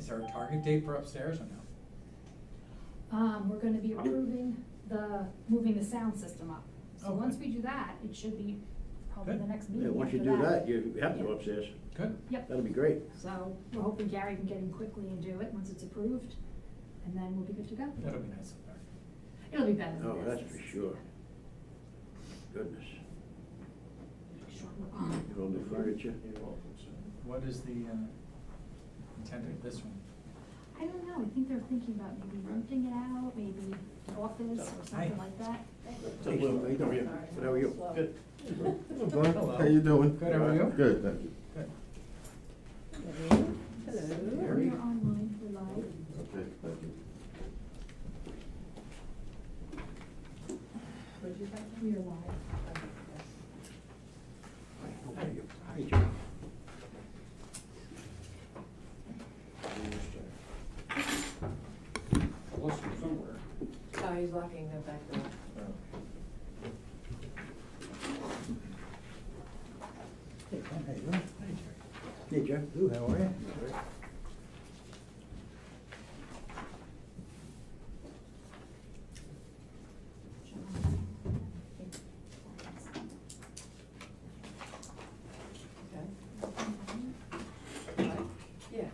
Is there a target date for upstairs or no? We're gonna be approving moving the sound system up. So Okay. once we do that, it should be probably Good. the next Yeah, meeting once you after do that, you have to go Yeah. upstairs. Good. Yep. That'll be great. So we're hoping Gary can get in quickly and do it once it's approved, and then we'll be good to go. That'll be nice up there. It'll be better than Oh, this. that's for sure. Goodness. Sure. You all new furniture? What is the intent of this one? I don't know, I think they're thinking about maybe renting it out, maybe an office or something Hi. like that. Hey, Lou, how you doing? Good, how are you? Good. Hello, Glenn. Hello. How you doing? Good, how are you? Good, thank you. Good. We're online, we're live. Okay, thank you. We are live. How are you? Hi, Joe. Lost him somewhere. Oh, he's locking the back door. Hey, Ken, how you doing? Hey, Jeff. Lou, how are you? Okay. Yeah.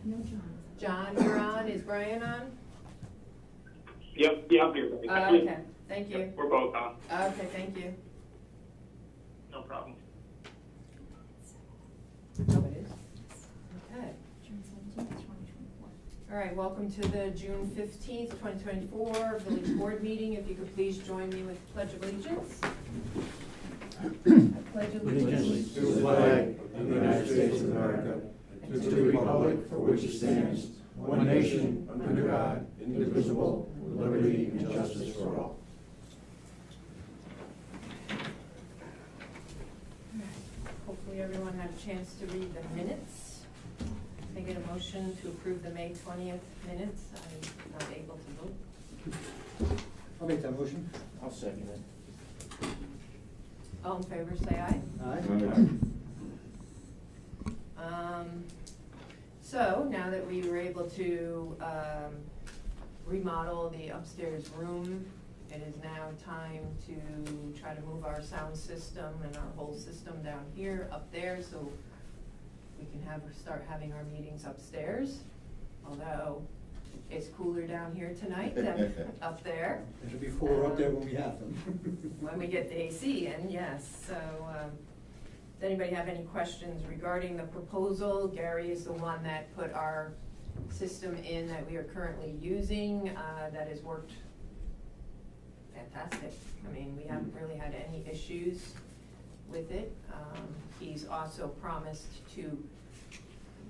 No, John. John, you're on. Is Brian on? Yep, I'm here. Okay, thank you. We're both on. Okay, thank you. No problem. Oh, it is? Okay. June 17th, 2024. All right, welcome to the June 15th, 2024 Village Board meeting. If you could please join me with Pledge of Allegiance. I pledge allegiance To the flag of the United States of America, and to the republic for which it stands, one nation, under God, indivisible, with liberty and justice for all. Hopefully everyone had a chance to read the minutes. Can I get a motion to approve the May 20th minutes? I'm not able to vote. I'll make that motion. I'll second it. All in favor, say aye. Aye. So now that we were able to remodel the upstairs room, it is now time to try to move our sound system and our whole system down here, up there, so we can start having our meetings upstairs. Although it's cooler down here tonight than up there. It'll be cooler up there when we have them. When we get the AC in, yes. So, does anybody have any questions regarding the proposal? Gary is the one that put our system in that we are currently using, that has worked fantastic. I mean, we haven't really had any issues with it. He's also promised to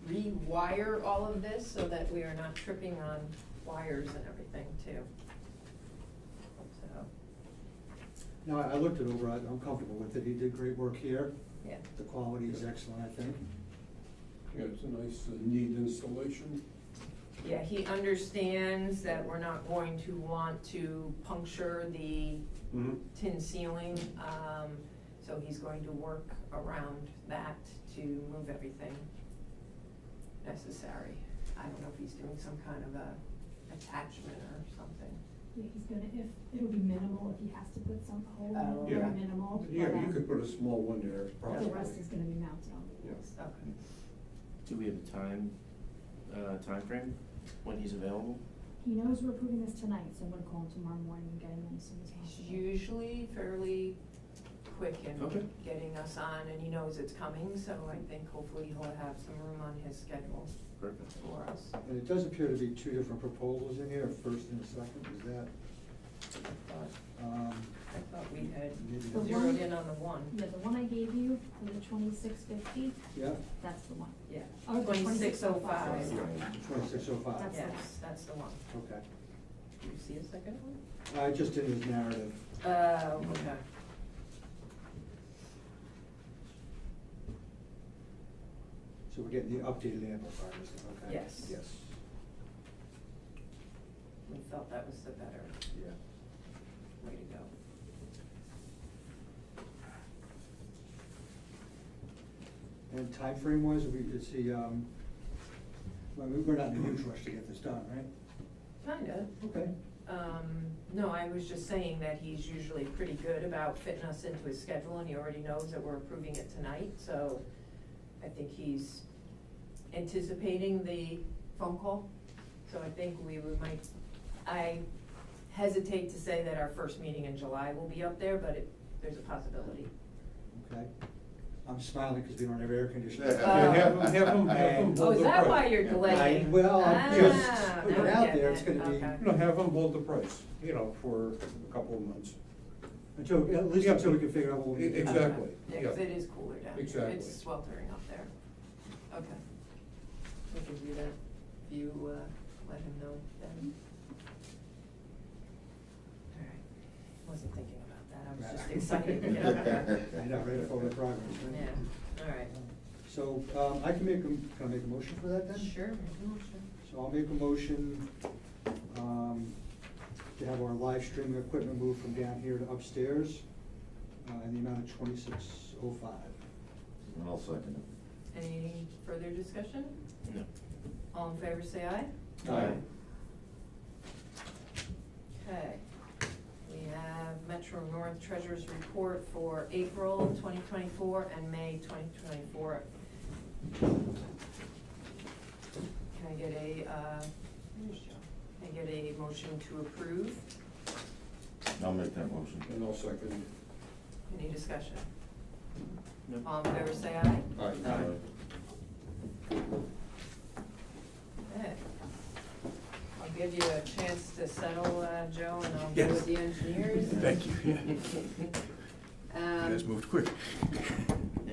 rewire all of this so that we are not tripping on wires and everything too. So, No, I looked it over, I'm comfortable with it, he did great work here, yeah. the quality is excellent, I think. Yeah, it's a nice, neat installation. Yeah, he understands that we're not going to want to puncture the tin ceiling, so he's going to work around that to move everything necessary. I don't know if he's doing some kind of a attachment or something. Yeah, he's gonna, if, it'll be minimal if he has to put some hole in Oh, it, very yeah. minimal. Yeah, but, you could put a small one there, The probably. rest is gonna be mounted on the walls. Okay. Do we have a time frame when he's available? He knows we're approving this tonight, so I'm gonna call him tomorrow morning and get him in as soon as He's possible. usually fairly quick in Okay. getting us on, and he knows it's coming, so I think hopefully he'll have some room on his schedule Perfect. for us. And it does appear to be two different proposals in here, first and second, is that, I thought we had maybe The that's- zeroed in on the one. Yeah, the one I gave you for the 2650, Yeah, that's the one. Yeah. Oh, the 2605. 2605, That's Yes, that's the one. okay. Do you see a second one? Just in his narrative. Okay. So we're getting the updated amplifiers, okay? Yes. Yes, We felt that was the better yeah. way to go. And timeframe wise, is he, Well, we're not in a huge rush to get this done, right? Kinda. Okay. No, I was just saying that he's usually pretty good about fitting us into his schedule, and he already knows that we're approving it tonight, so I think he's anticipating the phone call. So I think I hesitate to say that our first meeting in July will be up there, but there's a possibility. Okay. I'm smiling because we don't have air conditioning. Yeah, have them Oh, hold is the that price. why you're delaying? Well, I'm just Ah, putting it now I'm out getting there, it's it. gonna be, Okay. You know, have them hold the price, you know, for a couple of months. at least until we can figure out what we. Exactly. Yeah, because Yeah. it is cooler down here. Exactly. It's sweltering up there. Okay. We can do that if you, let him know then. All right. Wasn't thinking about that. I was just excited to get up there. I know, right, forward progress, right? Yeah, all right. So, I can I make a motion for that then? Sure, make a motion. So I'll make a motion, to have our live streaming equipment moved from down here to upstairs, in the amount of $2605. I'll second Any further discussion? No. All in favor, say aye. Aye. Okay. We have Metro North Treasurer's Report for April 2024 and May 2024. Can I get where's Joe? Can I get a motion to approve? I'll make that motion. And I'll second. Any discussion? No. All in favor, say aye. Aye. Okay. I'll give you a chance to settle, Joe, and I'll go Yes. with the engineers. Thank you. You Um, guys moved quick.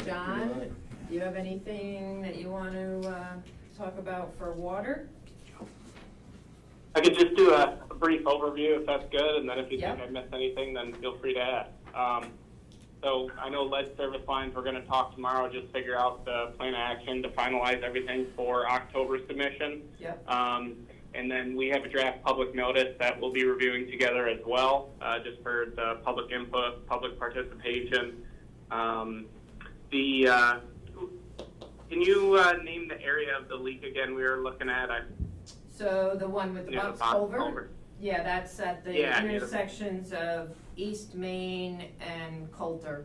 John, do you have anything that you want to talk about for water? I could just do a brief overview if that's good, and then if you Yeah. think I missed anything, then feel free to ask. So I know lead service lines, we're going to talk tomorrow, just figure out the plan of action to finalize everything for October submission. Yep. And then we have a draft public notice that we'll be reviewing together as well, just for the public input, public participation. Can you name the area of the leak again we were looking at? So the one with the Near the box box culvert? culvert. Yeah, that's at the Yeah, near the- intersections of East Main and Coulter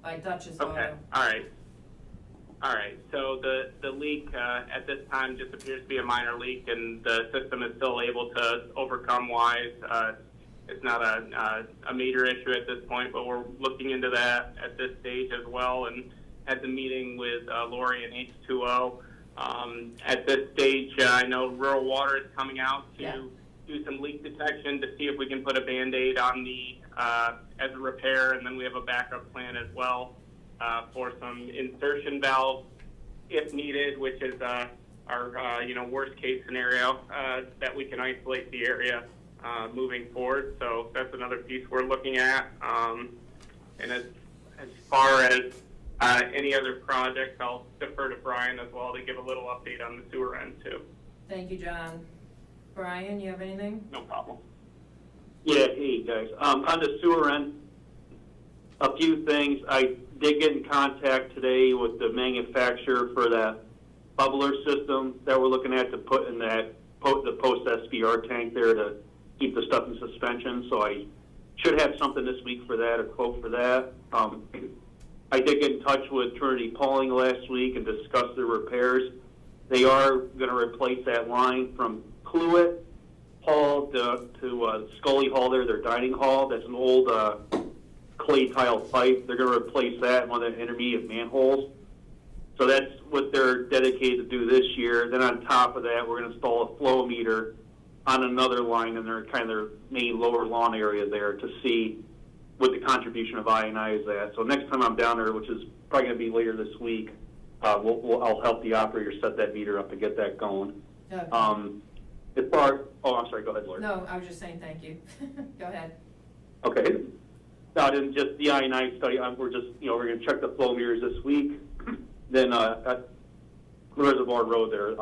by Dutchess Okay, Auto. all right. So the leak at this time just appears to be a minor leak, and the system is still able to overcome wise. It's not a major issue at this point, but we're looking into that at this stage as well, and had the meeting with Lori and H2O. At this stage, I know Rural Water is coming out to Yeah. do some leak detection to see if we can put a Band-Aid on the as a repair, and then we have a backup plan as well for some insertion valves if needed, which is our worst case scenario that we can isolate the area moving forward. So that's another piece we're looking at. And as far as any other projects, I'll defer to Brian as well to give a little update on the sewer end too. Thank you, John. Brian, you have anything? No problem. Yeah, hey guys. On the sewer end, a few things. I did get in contact today with the manufacturer for that bubbler system that we're looking at to put in the post SBR tank there to keep the stuff in suspension. So I should have something this week for that, a quote for that. I did get in touch with Trinity Pauling last week and discussed the repairs. They are going to replace that line from Cluett Hall to Scully Hall there, their dining hall. That's an old clay tile pipe. They're going to replace that in one of the intermediate manholes. So that's what they're dedicated to do this year. Then on top of that, we're going to install a flow meter on another line in their kind of their main lower lawn area there to see what the contribution of I&I is at. So next time I'm down there, which is probably going to be later this week, I'll help the operator set that meter up and get that going. Okay. As far, I'm sorry, go ahead, Lori. No, I was just saying thank you. Go ahead. Okay. No, then just the I&I study. We're just, we're going to check the flow meters this week. Then at Reservoir Road there,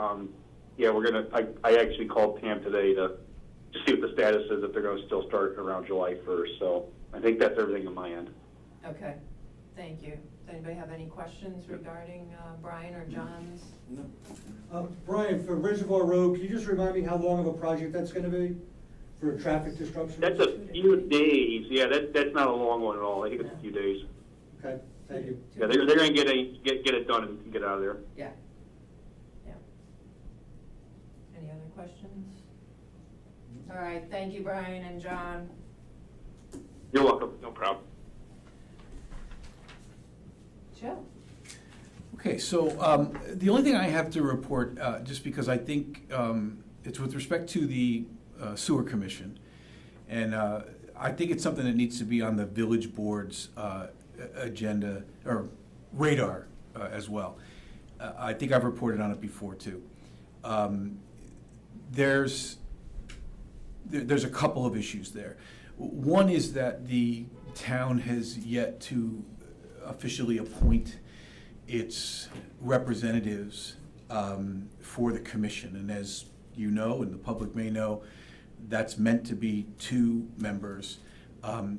we're going to. I actually called Pam today to see what the status is, if they're going to still start around July 1st. So I think that's everything on my end. Okay. Thank you. anybody have any questions regarding Brian or John's? No. Brian, for Reservoir Road, can you just remind me how long of a project that's gonna be for traffic disruption? That's a few days. Yeah, that's not a long one at all. I think it's a few days. Okay, thank you. Yeah, they're gonna get it done and get out of there. Yeah. Yeah. Any other questions? All right, thank you, Brian and John. You're welcome. No problem. Joe? Okay, so the only thing I have to report, just because I think it's with respect to the sewer commission, and I think it's something that needs to be on the village board's agenda or radar as well. I think I've reported on it before too. There's a couple of issues there. One is that the town has yet to officially appoint its representatives for the commission. And as you know, and the public may know, that's meant to be 2 members.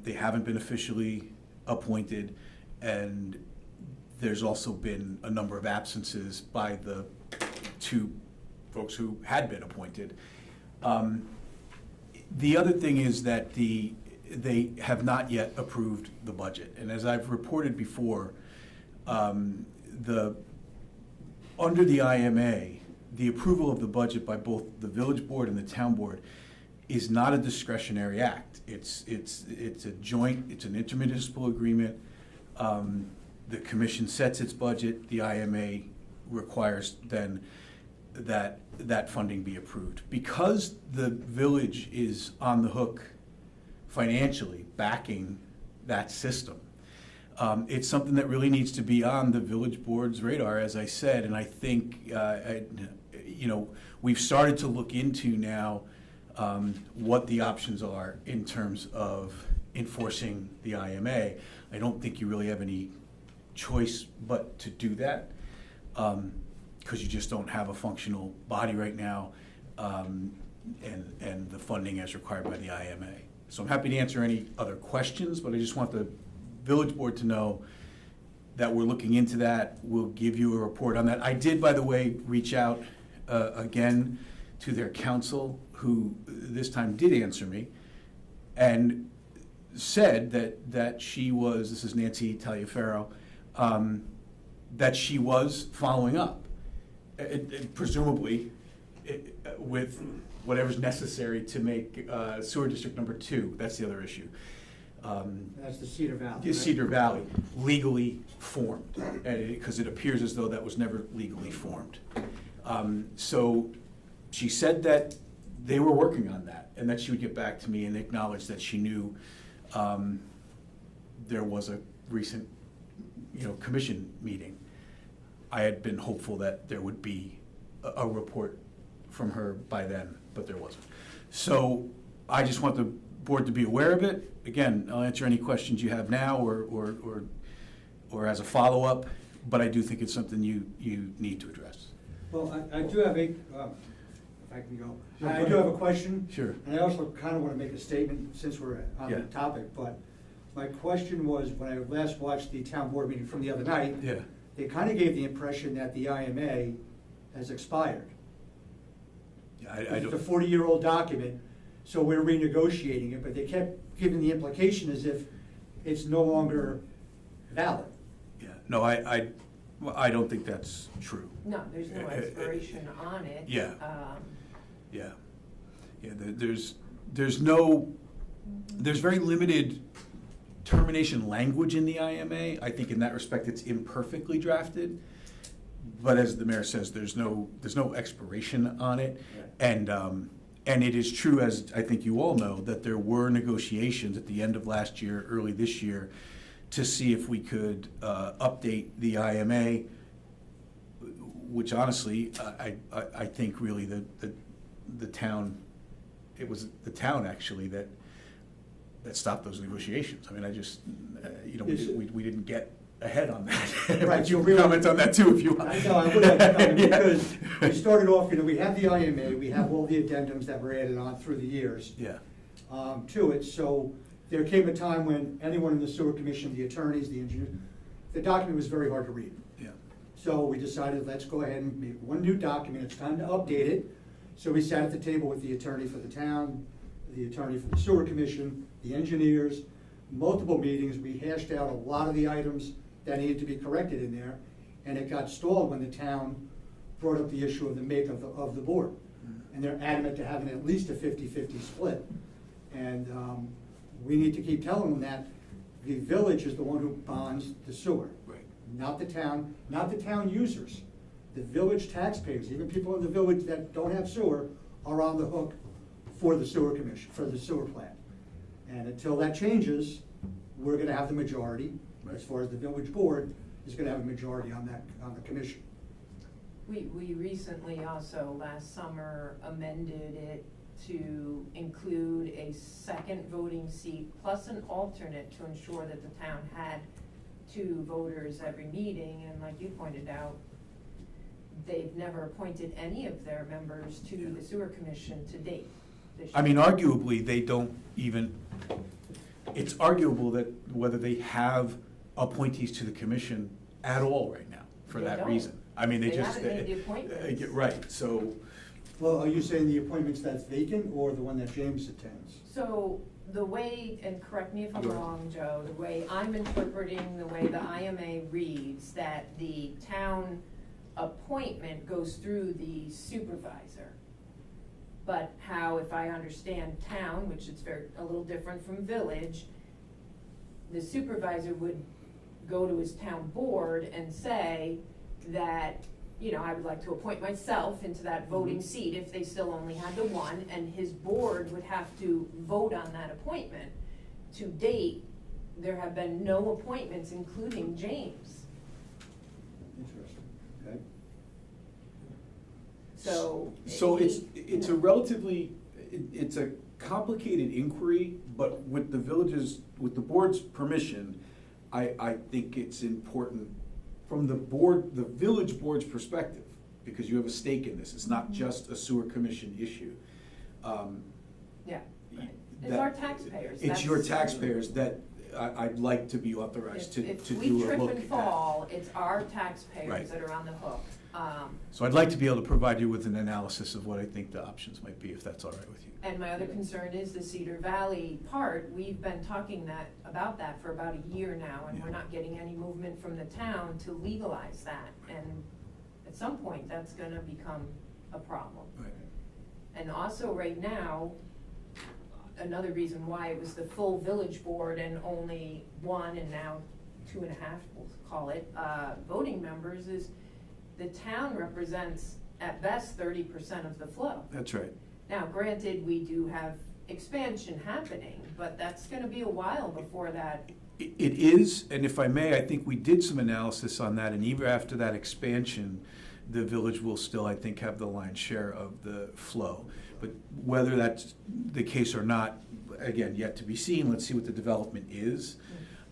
They haven't been officially appointed, and there's also been a number of absences by the 2 folks who had been appointed. The other thing is that they have not yet approved the budget. And as I've reported before, under the IMA, the approval of the budget by both the village board and the town board is not a discretionary act. It's a joint, it's an intermunicipal agreement. The commission sets its budget. The IMA requires then that funding be approved. Because the village is on the hook financially backing that system, it's something that really needs to be on the village board's radar, as I said, and I think we've started to look into now what the options are in terms of enforcing the IMA. I don't think you really have any choice but to do that, because you just don't have a functional body right now, and the funding as required by the IMA. So I'm happy to answer any other questions, but I just want the village board to know that we're looking into that. We'll give you a report on that. I did, by the way, reach out again to their counsel, who this time did answer me, and said that she was, this is Nancy Taliaferro, that she was following up, presumably with whatever's necessary to make sewer district number 2, that's the other issue. That's the Cedar Valley. Right? Cedar Valley, legally formed, because it appears as though that was never legally formed. So she said that they were working on that, and that she would get back to me and acknowledge that she knew there was a recent, commission meeting. I had been hopeful that there would be a report from her by then, but there wasn't. So I just want the board to be aware of it. Again, I'll answer any questions you have now or as a follow-up, but I do think it's something you need to address. Well, I do have if I can go. I do have a question. Sure. And I also kind of want to make a statement since we're on the topic, but my question was, when I last watched the town board meeting from the other night, they kind of gave the impression that the IMA has expired. It's a 40-year-old document, so we're renegotiating it, but they kept giving the implication as if it's no longer valid. Yeah, no, I don't think that's true. No, there's no expiration on it. Yeah. There's very limited termination language in the IMA. I think in that respect it's imperfectly drafted, but as the mayor says, there's no expiration on it. And it is true, as I think you all know, that there were negotiations at the end of last year, early this year, to see if we could update the IMA, which honestly, I think really the town, it was the town actually that stopped those negotiations. I mean, I just, we didn't get ahead on that. Right. But you'll comment on that too if you want. I know, I would like to, because we started off, we have the IMA, we have all the addendums that were added on through the years to it. So there came a time when anyone in the sewer commission, the attorneys, the engineers, the document was very hard to read. Yeah. So we decided, let's go ahead and make one new document, it's time to update it. So we sat at the table with the attorney for the town, the attorney for the sewer commission, the engineers, multiple meetings, we hashed out a lot of the items that needed to be corrected in there, and it got stalled when the town brought up the issue of the make of the board. And they're adamant to having at least a 50-50 split. And we need to keep telling them that the village is the one who bonds the sewer. Right. Not the town users. The village taxpayers, even people in the village that don't have sewer, are on the hook for the sewer commission, for the sewer plant. And until that changes, we're gonna have the majority, as far as the village board is gonna have a majority on the commission. We recently also, last summer, amended it to include a second voting seat plus an alternate to ensure that the town had 2 voters every meeting, and like you pointed out, they've never appointed any of their members to the sewer commission to date. I mean, arguably, they don't even, it's arguable that whether they have appointees to the commission at all right now, for They that don't. reason. I mean, they They just. haven't made the appointments. Right, so, Well, are you saying the appointments that's vacant, or the one that James attends? So the way, and correct me if I'm Go ahead. wrong, Joe, the way I'm interpreting the way the IMA reads, that the town appointment goes through the supervisor. But how, if I understand town, which is a little different from village, the supervisor would go to his town board and say that, you know, I would like to appoint myself into that voting seat if they still only had the one, and his board would have to vote on that appointment. To date, there have been no appointments, including James. Interesting, okay. So. it's a relatively, it's a complicated inquiry, but with the board's permission, I think it's important from the village board's perspective, because you have a stake in this. It's not just a sewer commission issue. Yeah, right. It's that- our taxpayers. It's your That's- taxpayers that I'd like to be authorized to do a look at. If we trip and fall, it's our taxpayers Right. that are on the hook. So I'd like to be able to provide you with an analysis of what I think the options might be, if that's all right with you. And my other concern is the Cedar Valley part. We've been talking about that for about a year now, and Yeah. we're not getting any movement from the town to legalize that. And at some point, that's gonna become a problem. Right. And also, right now, another reason why it was the full village board and only 1 and now 2.5, we'll call it, voting members is the town represents at best 30% of the flow. That's right. Now, granted, we do have expansion happening, but that's gonna be a while before that. It is, and if I may, I think we did some analysis on that, and even after that expansion, the village will still, I think, have the lion's share of the flow. But whether that's the case or not, again, yet to be seen. Let's see what the development is.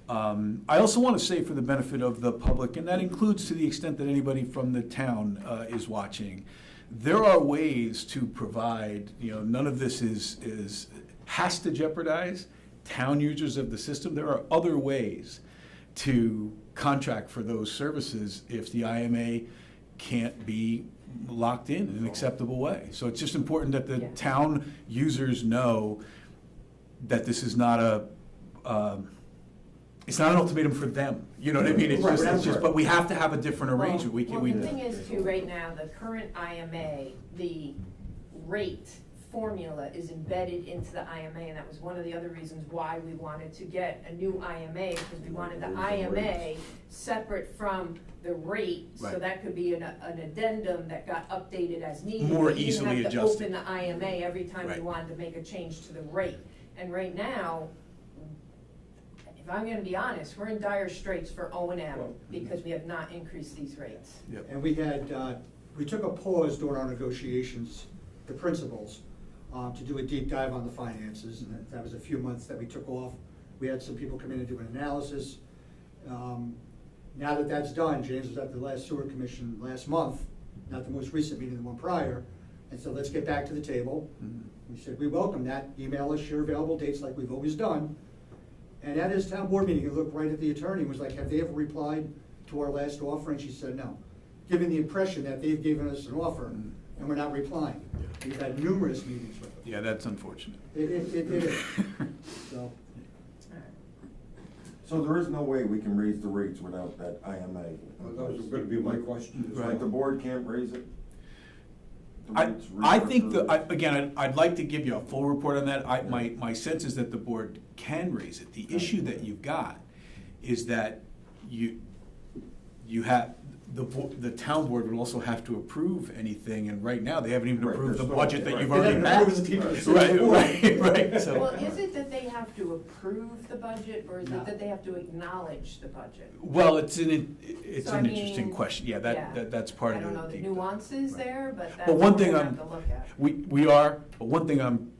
I also want to say, for the benefit of the public, and that includes to the extent that anybody from the town is watching, there are ways to provide, none of this has to jeopardize town users of the system. There are other ways to contract for those services if the IMA can't be locked in an acceptable way. So it's just important that the town users know that this is not it's not an ultimatum for them. You know what I mean? It's just, but we have to have a different arrangement. Well, the thing is too, right now, the current IMA, the rate formula is embedded into the IMA, and that was one of the other reasons why we wanted to get a new IMA, because we wanted the IMA separate from the rate, so Right. that could be an addendum that got updated as needed. More We easily didn't have to adjusted. open the IMA every time we Right. wanted to make a change to the rate. And right now, if I'm gonna be honest, we're in dire straits for O&M because we have not increased these rates. Yep. And we had, we took a pause during our negotiations, the principals, to do a deep dive on the finances, and that was a few months that we took off. We had some people come in and do an analysis. Now that that's done, James was at the last sewer commission last month, not the most recent meeting, the one prior, and said, let's get back to the table. Mhm. We said, we welcome that, email us your available dates like we've always done, And at his town board meeting, he looked right at the attorney and was like, have they ever replied to our last offer? And she said, no. Giving the impression that they've given us an offer and we're not replying. We've had numerous meetings with them. Yeah, that's unfortunate. It is. So, So there is no way we can raise the rates without that IMA? Those are gonna be my questions. Like the board can't raise it? The I, rates I think for- again, I'd like to give you a full report on that. My sense is that the board can raise it. The issue that you've got is that you have, the town board would also have to approve anything, and right now, they haven't even Right, approved the there's no- budget that right. you've They already haven't approved passed. the teachers' salary. Right, so. Well, is it that they have to approve the budget, or is No. it that they have to acknowledge the budget? Well, it's So, an I interesting mean, question, yeah, yeah. that's part of the. I don't know the deep- nuances right. there, but that's But what one we're thing gonna I'm, have to look at. we are, but one thing I'm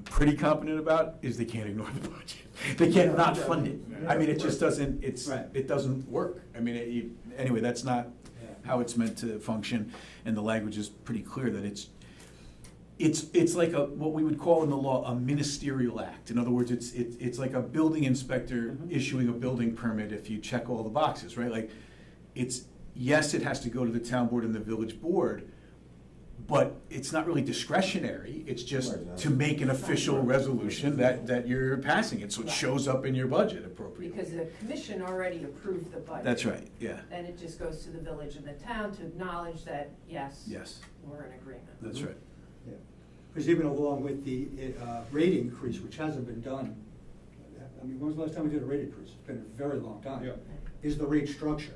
pretty confident about is they can't ignore the budget. They can't not fund it. I mean, it just doesn't, Right. it doesn't work. I mean, anyway, that's not how it's meant to function, and the language is pretty clear that it's like what we would call in the law a ministerial act. In other words, it's like a building inspector issuing a building permit if you check all the boxes, right? Like, yes, it has to go to the town board and the village board, but it's not really discretionary. It's just Right. to make an official resolution that you're passing it, so it shows up in your budget appropriately. Because the commission already approved the budget. That's right, yeah, Then it just goes to the village and the town to acknowledge that, yes, yes, we're in agreement. that's right. because even along with the rate increase, which hasn't been done, I mean, when was the last time we did a rate increase? It's been a very long time. Yeah. Is the rate structure.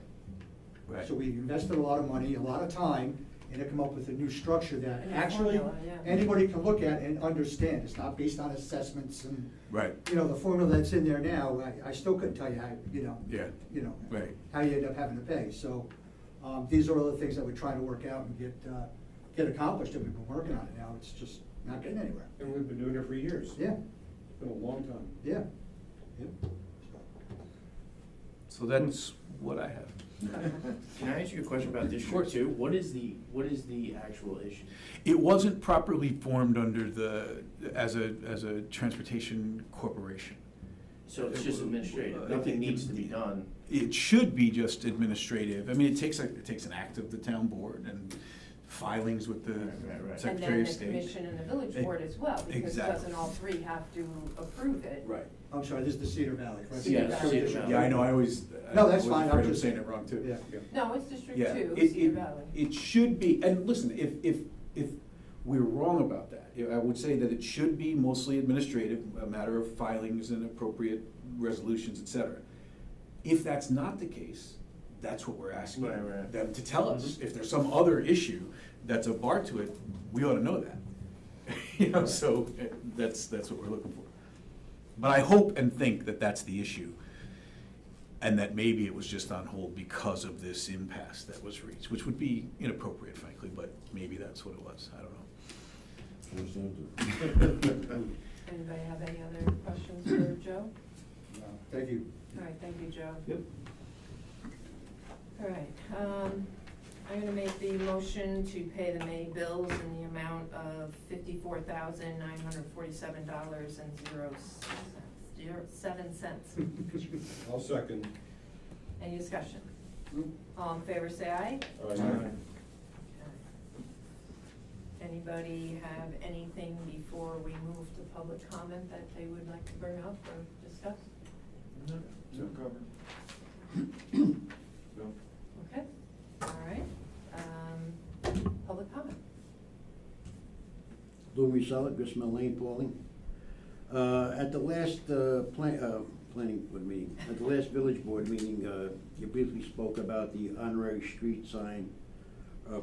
Right. So we invested a lot of money, a lot of time, and to come up with a new structure that A new actually formula, yeah. anybody can look at and understand. It's not based on assessments and, Right, you know, the formula that's in there now, I still couldn't tell you how, yeah, right. how you end up having to pay. So, these are all the things that we're trying to work out and get accomplished, and we've been working on it now. It's just not getting anywhere. And we've been doing it for years. Yeah, It's been a long time. yeah, yeah. So that's what I have. Can I ask you a question about District Two? What is the actual issue? It wasn't properly formed under as a transportation corporation. So it's just administrative, I nothing think needs to be done. It should be just administrative. I mean, it takes an act of the town board and filings with the Right. Secretary of State. And then the commission and the village board as well, because Exactly. doesn't all three have to approve it? Right. I'm sorry, this is the Cedar Valley, correct? Yeah, Cedar Valley. Yeah, I know, I always. No, that's I was fine, I'm afraid of just- saying it wrong too. Yeah. No, it's District Yeah, Two, it- Cedar it- Valley. It should be, and listen, if we're wrong about that, I would say that it should be mostly administrative, a matter of filings and appropriate resolutions, et cetera. If that's not the case, that's what we're asking Right. them to tell us. If there's some other issue that's a bar to it, we ought to know that. You know, so that's what we're looking for. But I hope and think that that's the issue, and that maybe it was just on hold because of this impasse that was reached, which would be inappropriate, frankly, but maybe that's what it was, I don't know. Anybody have any other questions for Joe? No, thank you. All right, thank you, Joe. Yep. All right, I'm gonna make the motion to pay the May bills in the amount of $54,947.07. I'll second. Any discussion? All in favor, say aye. Aye. Anybody have anything before we move to public comment that they would like to bring up or discuss? No cover. Okay, all right. Public comment. Louis Sullett, Gristmill Lane, Pauling. At the last planning board meeting, at the last village board meeting, you briefly spoke about the honorary street sign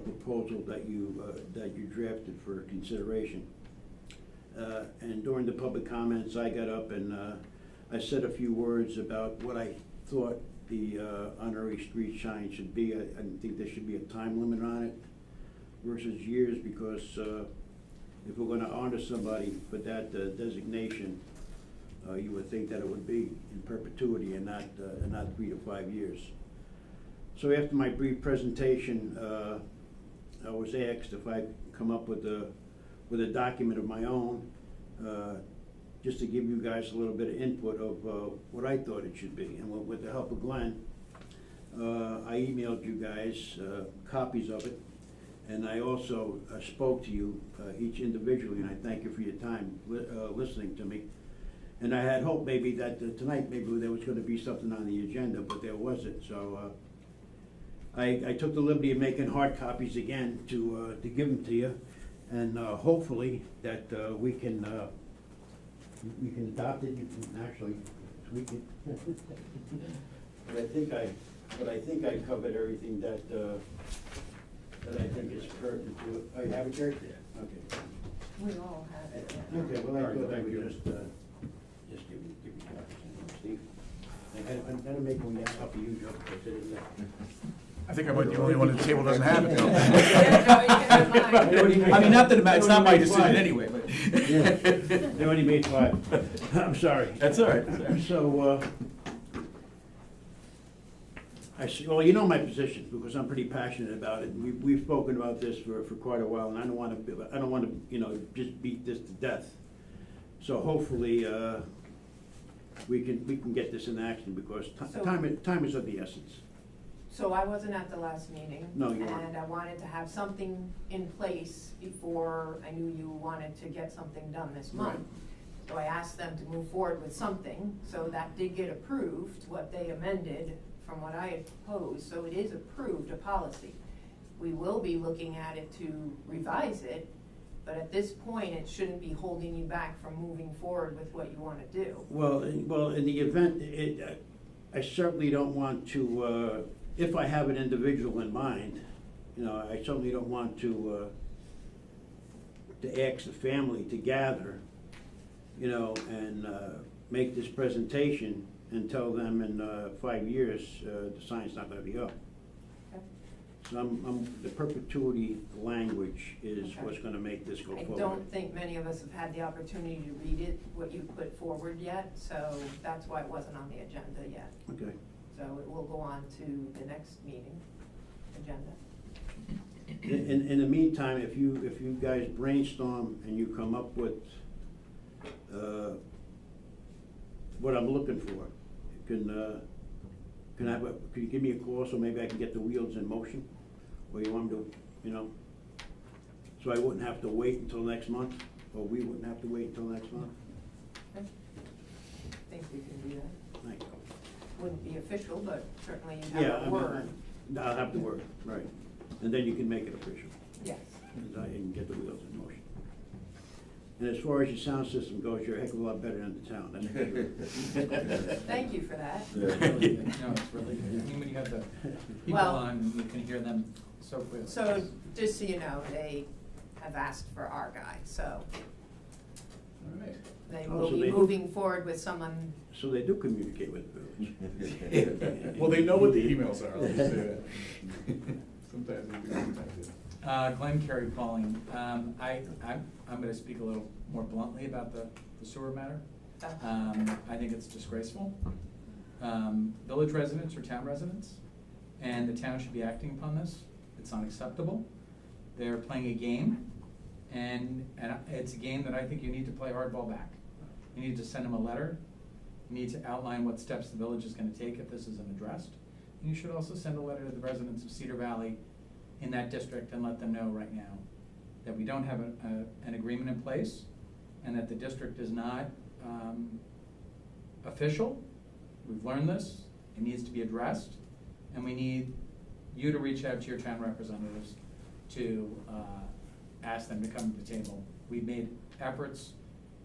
proposal that you drafted for consideration. And during the public comments, I got up and I said a few words about what I thought the honorary street sign should be. I think there should be a time limit on it versus years, because if we're gonna honor somebody for that designation, you would think that it would be in perpetuity and not 3 to 5 years. So after my brief presentation, I was asked if I come up with a document of my own just to give you guys a little bit of input of what I thought it should be. And with the help of Glenn, I emailed you guys copies of it. And I also spoke to you each individually, and I thank you for your time listening to me. And I had hoped maybe that tonight, maybe there was gonna be something on the agenda, but there wasn't. So I took the liberty of making hard copies again to give them to you. And hopefully that we can adopt it. You can actually tweak it. But I think I covered everything that I think is pertinent to it. Oh, you have it, Jerry? Yeah. Okay. We all have it. Okay, well, I thought I would just give you copies, Steve. I'm gonna make one down up to you, Joe, because it isn't there. I think I might be the only one at the table that doesn't have it, though. Yeah, Joe, you can have mine. I mean, not that it's not my decision anyway, but. Yeah, they only made 5. I'm sorry. That's all right. So, well, you know my position, because I'm pretty passionate about it. We've spoken about this for quite a while, and I don't want to, you know, just beat this to death. So hopefully, we can get this in action, because time is of the essence. So I wasn't at the last meeting. No, you weren't. And I wanted to have something in place before I knew you wanted to get something done this month. Right. So I asked them to move forward with something, so that did get approved, what they amended from what I had proposed, so it is approved, a policy. We will be looking at it to revise it, but at this point, it shouldn't be holding you back from moving forward with what you want to do. Well, in the event, I certainly don't want to, if I have an individual in mind, you know, I certainly don't want to ask the family to gather, you know, and make this presentation and tell them in 5 years the sign's not going to be up. Okay. So the perpetuity language is Okay. what's going to make this go I forward. don't think many of us have had the opportunity to read it, what you put forward yet, so that's why it wasn't on the agenda yet. Okay. So it will go on to the next meeting agenda. In the meantime, if you guys brainstorm and you come up with what I'm looking for, can you give me a call so maybe I can get the wheels in motion? Or you want me to, you know, so I wouldn't have to wait until next month, or we wouldn't have to wait until next month? Okay. I think we can do that. Thank you. Wouldn't be official, but certainly you Yeah, have a word. I'll have the word, right. And then you can make it official. Yes. And I can get the wheels in motion. And as far as your sound system goes, you're a heck of a lot better than the town, that's for sure. Thank you for that. No, it's really good. I mean, when you have the people Well- on, you can hear them so clearly. So, just so you know, they have asked for our guy, so All right. they Oh, will so be they- moving forward with someone. So they do communicate with the village. Well, they know what the emails are, I'll just say that. Sometimes they do, sometimes they don't. Glenn Carey calling. I'm gonna speak a little more bluntly about the sewer matter. I think it's disgraceful. Village residents are town residents, and the town should be acting upon this. It's unacceptable. They're playing a game, and it's a game that I think you need to play hardball back. You need to send them a letter. You need to outline what steps the village is gonna take if this isn't addressed. And you should also send a letter to the residents of Cedar Valley in that district and let them know right now that we don't have an agreement in place, and that the district is not official. We've learned this, it needs to be addressed, and we need you to reach out to your town representatives to ask them to come to the table. We've made efforts,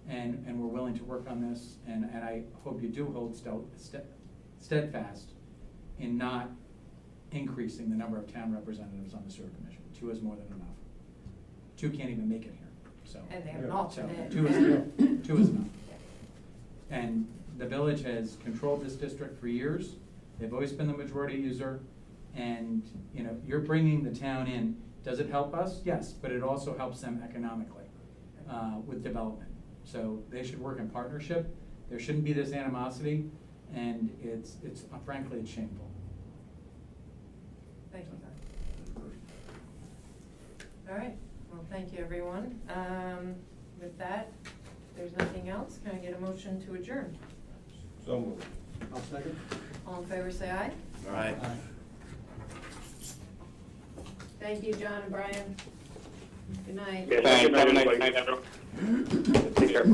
and we're willing to work on this, and I hope you do hold steadfast in not increasing the number of town representatives on the sewer commission. 2 is more than enough. 2 can't even make it here, so. And they have an alternate. 2 is enough. 2 is enough. And the village has controlled this district for years. They've always been the majority user, and, you know, you're bringing the town in. Does it help us? Yes, but it also helps them economically with development. So they should work in partnership. There shouldn't be this animosity, and it's frankly, it's shameful. Thank you, Glenn. All right, well, thank you, everyone. With that, If there's nothing else, can I get a motion to adjourn? So moved. I'll second. All in favor, say aye. Aye. Thank you, John and Brian. Good night. Yeah, thanks. Have a nice night, everyone. Take care.